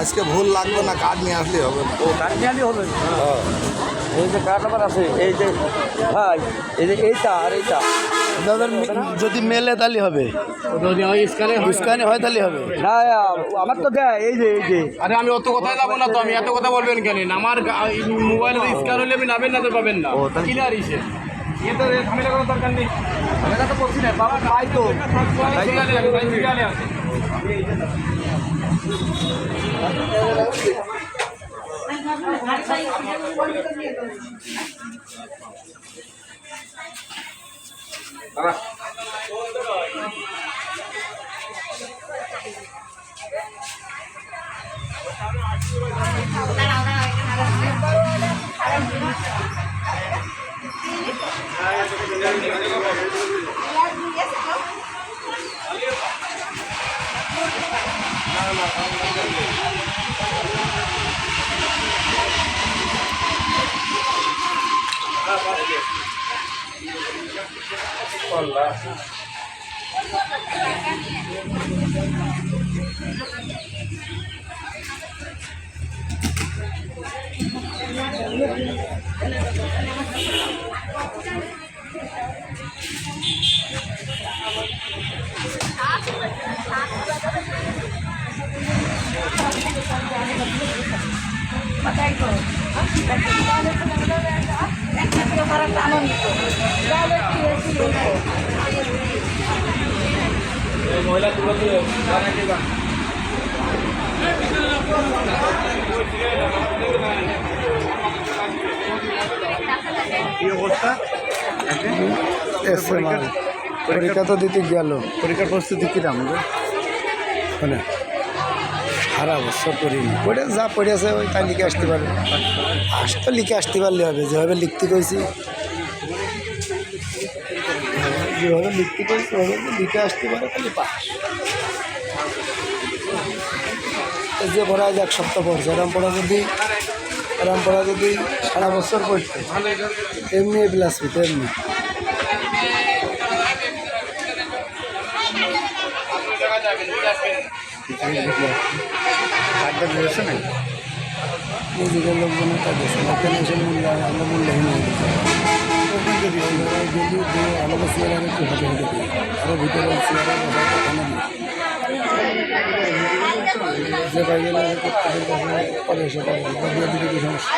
আজকে ভুল লাগবে না, কার্ড নিয়ে আসলেই হবে না। ও কার্ড নিয়ে আসলেই হবে। এই যে কার্ড আবার আছে, এই যে ভাই এই যে এইটা আর এইটা যদি মেলে তাহলে হবে, স্ক্যানে হয় তাহলে হবে। না আমার তো দেয় এই যে আরে আমি অত কথায় যাবো না তো, আমি এত কথা বলবেন কেন? আমার মোবাইলে স্ক্যান হলে আমি নাবেন না তো পাবেন না। ক্লিয়ার ইসে এ তো ঝামেলা করার দরকার নেই। আমি তো বলছি না বাবা ভাই তো সিরিয়ালে আছে। মহিলা তুলো তুলো কি অবস্থা? পরীক্ষা তো দিতে গেল, পরীক্ষার প্রস্তুতি কিরাম মানে সারা বছর পড়িনি, পড়ে যা পড়েছে ওই তাই লিখে আসতে পারবে। তো লিখে আসতে পারলে হবে, যেভাবে লিখতে কইছি যেভাবে লিখতে কইছি ওভাবে লিখে আসতে পারে তাহলে পাস। যে পড়া আজ এক সপ্তাহ পড়ছে, এরম পড়া যদি সারা বছর পড়তো এমনি প্লাস হতো এমনি। নিজেদের লোকজনের কাজ আছে, এখানে এসে মূল্যায়ন আমরা মূল্যায়ন হয়ে গেছে। আলাদা চেয়ার আরও একটু হাতে হাতে দিই, আরও ভিতরে চেয়ারে যে বাইরে পরে এসে পরে দিকে কি সমস্যা।